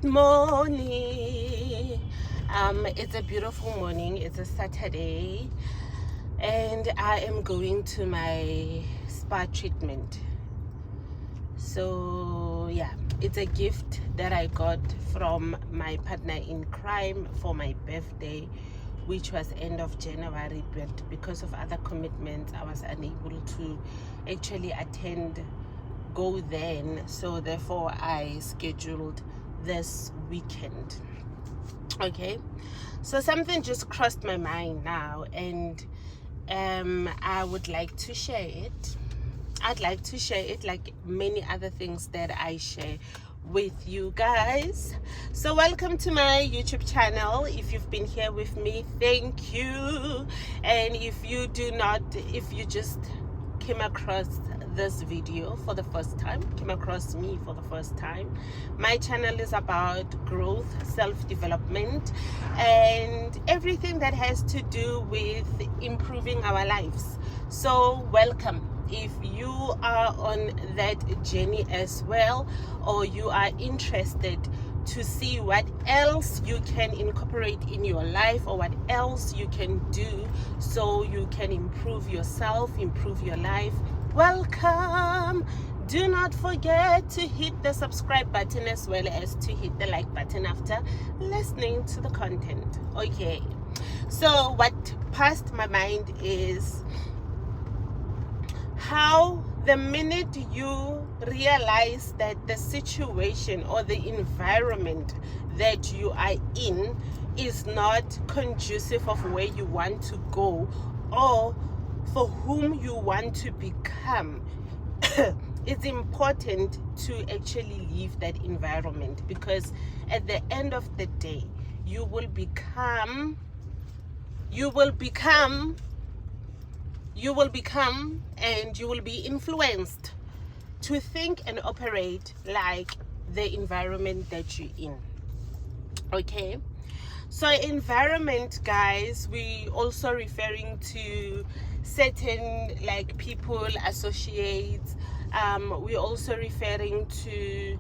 Good morning. It's a beautiful morning. It's a Saturday, and I am going to my spa treatment. So yeah, it's a gift that I got from my partner in crime for my birthday, which was end of January, but because of other commitments I was unable to actually go then, so therefore I scheduled this weekend. Okay, so something just crossed my mind now, and I would like to share it. I'd like to share it like many other things that I share with you guys. So welcome to my YouTube channel. If you've been here with me, thank you. And if you just came across this video for the first time, came across me for the first time, my channel is about growth, self-development, and everything that has to do with improving our lives. So welcome. If you are on that journey as well, or you are interested to see what else you can incorporate in your life, or what else you can do so you can improve yourself, improve your life, welcome. Do not forget to hit the subscribe button as well as to hit the like button after listening to the content. Okay, so what passed my mind is how the minute you realize that the situation or the environment that you are in is not conducive of where you want to go or for whom you want to become, it's important to actually leave that environment, because at the end of the day you will become and you will be influenced to think and operate like the environment that you're in. Okay, so environment, guys, we also referring to certain like people, associates. We're also referring to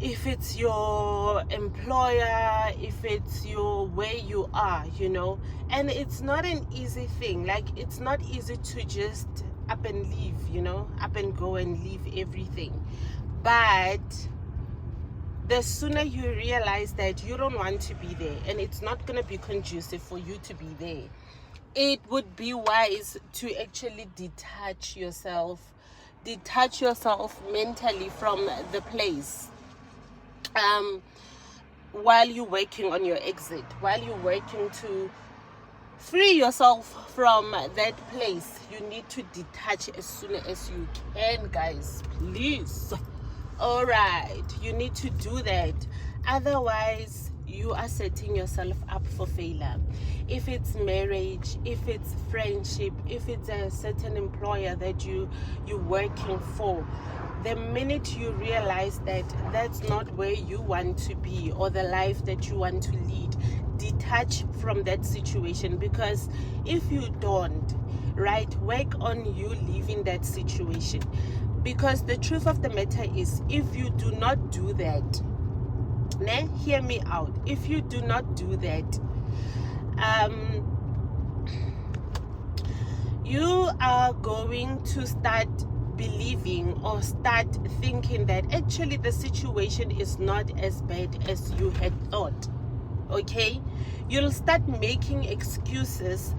if it's your employer, if it's where you are, and it's not an easy thing. Like, it's not easy to just up and leave, up and go and leave everything. But the sooner you realize that you don't want to be there and it's not going to be conducive for you to be there, it would be wise to actually detach yourself mentally from the place. While you're working on your exit, while you're working to free yourself from that place, you need to detach as soon as you can, guys, please. All right, you need to do that. Otherwise, you are setting yourself up for failure. If it's marriage, if it's friendship, if it's a certain employer that you're working for, the minute you realize that that's not where you want to be or the life that you want to lead, detach from that situation. Because if you don't, right, work on you leaving that situation. Because the truth of the matter is, if you do not do that, hear me out, if you do not do that, you are going to start believing or start thinking that actually the situation is not as bad as you had thought. Okay, you'll start making excuses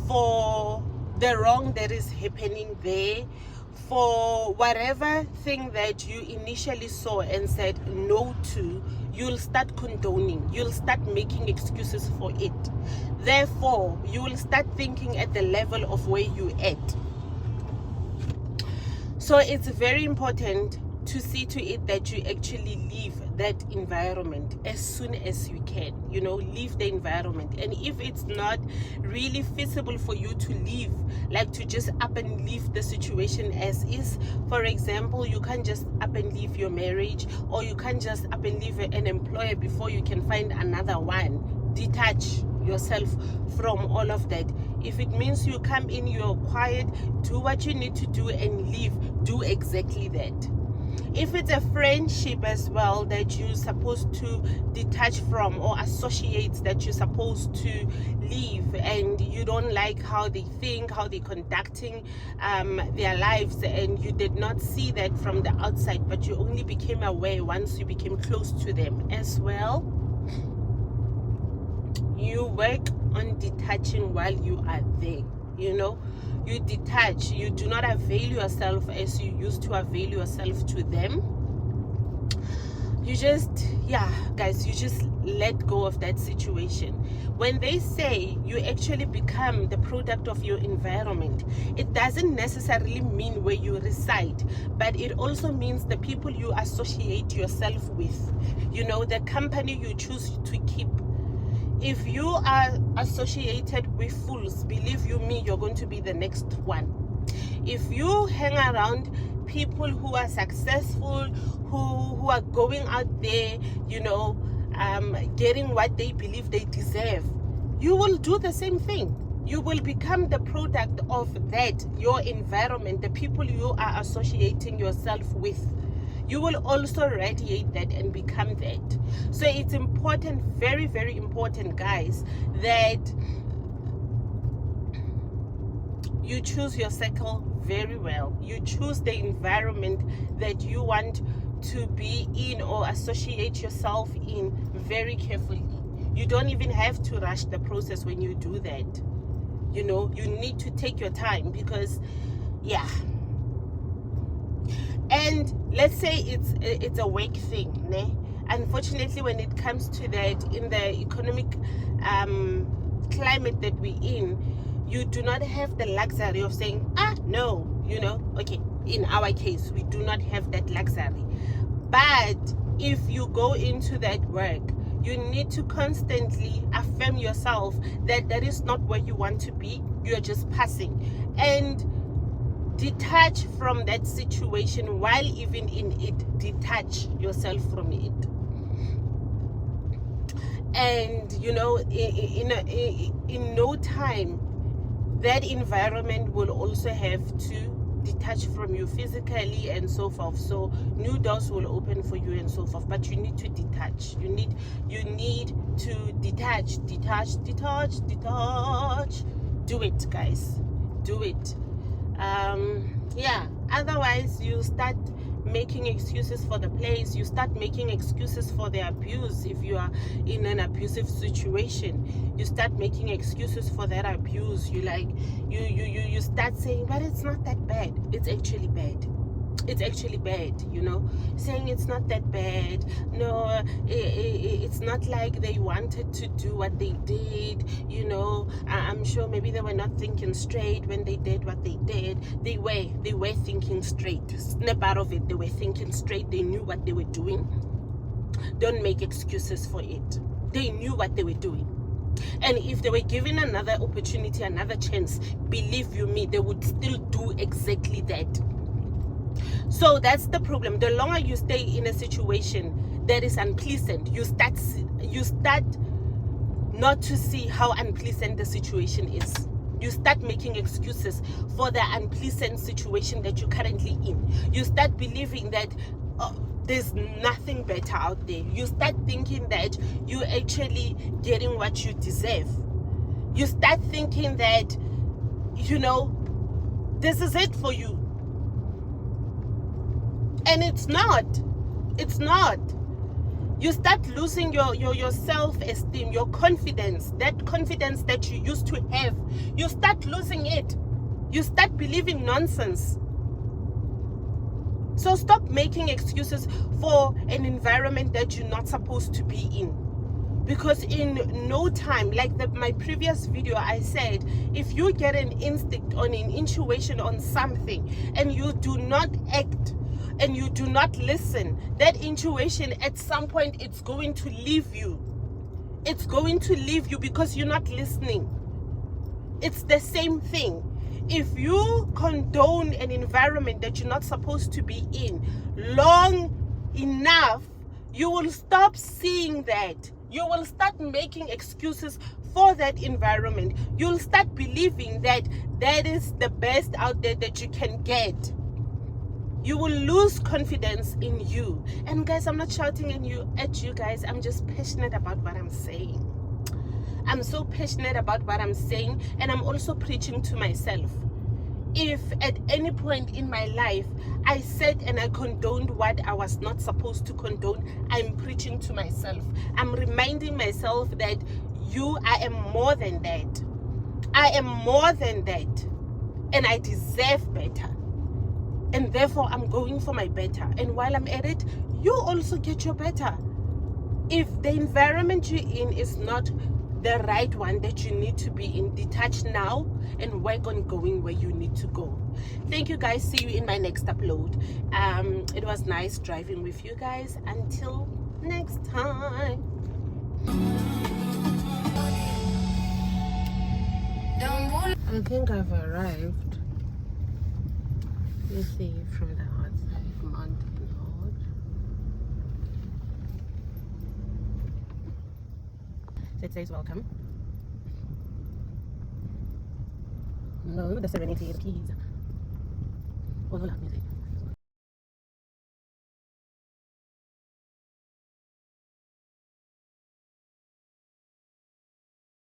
for the wrong that is happening there, for whatever thing that you initially saw and said no to. You'll start condoning, you'll start making excuses for it. Therefore, you will start thinking at the level of where you at. So it's very important to see to it that you actually leave that environment as soon as you can. Leave the environment. And if it's not really feasible for you to leave, like to just up and leave the situation as is, for example, you can't just up and leave your marriage, or you can't just up and leave an employer before you can find another one. Detach yourself from all of that. If it means you come in, you're quiet, do what you need to do and leave, do exactly that. If it's a friendship as well that you're supposed to detach from, or associates that you're supposed to leave, and you don't like how they think, how they're conducting their lives, and you did not see that from the outside, but you only became aware once you became close to them as well, you work on detaching while you are there. You know, you detach. You do not avail yourself as you used to avail yourself to them. You just, yeah, guys, you just let go of that situation. When they say you actually become the product of your environment, it doesn't necessarily mean where you reside, but it also means the people you associate yourself with, you know, the company you choose to keep. If you are associated with fools, believe you me, you're going to be the next one. If you hang around people who are successful, who are going out there, you know, getting what they believe they deserve, you will do the same thing. You will become the product of that, your environment, the people you are associating yourself with. You will also radiate that and become that. So it's important, very, very important, guys, that you choose your circle very well. You choose the environment that you want to be in or associate yourself in very carefully. You don't even have to rush the process when you do that. You know, you need to take your time, because, yeah. And let's say it's a work thing, ne? Unfortunately, when it comes to that, in the economic climate that we're in, you do not have the luxury of saying, no, you know, okay, in our case, we do not have that luxury. But if you go into that work, you need to constantly affirm yourself that that is not where you want to be. You're just passing. And detach from that situation. While even in it, detach yourself from it. And you know, in no time, that environment will also have to detach from you physically and so forth. So new doors will open for you and so forth, but you need to detach. You need to detach. Do it, guys, do it. Yeah, otherwise you start making excuses for the place. You start making excuses for the abuse. If you are in an abusive situation, you start making excuses for that abuse. You start saying, but it's not that bad. It's actually bad. It's actually bad, you know, saying it's not that bad. No, it's not like they wanted to do what they did, you know. I'm sure maybe they were not thinking straight when they did what they did. They were thinking straight. Snap out of it. They were thinking straight. They knew what they were doing. Don't make excuses for it. They knew what they were doing. And if they were given another opportunity, another chance, believe you me, they would still do exactly that. So that's the problem. The longer you stay in a situation that is unpleasant, you start not to see how unpleasant the situation is. You start making excuses for the unpleasant situation that you're currently in. You start believing that there's nothing better out there. You start thinking that you're actually getting what you deserve. You start thinking that, you know, this is it for you. And it's not. It's not. You start losing your self-esteem, your confidence, that confidence that you used to have. You start losing it. You start believing nonsense. So stop making excuses for an environment that you're not supposed to be in. Because in no time, like my previous video, I said, if you get an instinct on an intuition on something and you do not act and you do not listen, that intuition at some point, it's going to leave you. It's going to leave you because you're not listening. It's the same thing. If you condone an environment that you're not supposed to be in long enough, you will stop seeing that. You will start making excuses for that environment. You'll start believing that that is the best out there that you can get. You will lose confidence in you. And guys, I'm not shouting at you guys. I'm just passionate about what I'm saying. I'm so passionate about what I'm saying, and I'm also preaching to myself. If at any point in my life I said and I condoned what I was not supposed to condone, I'm preaching to myself. I'm reminding myself that I am more than that. I am more than that. And I deserve better. And therefore, I'm going for my better. And while I'm at it, you also get your better. If the environment you're in is not the right one that you need to be in, detach now and work on going where you need to go. Thank you guys. See you in my next upload. It was nice driving with you guys. Until next time. I think I've arrived. Let's see from the outside. Mountain Road. So it says welcome. No, the Serenity keys. Oh, no, loud music.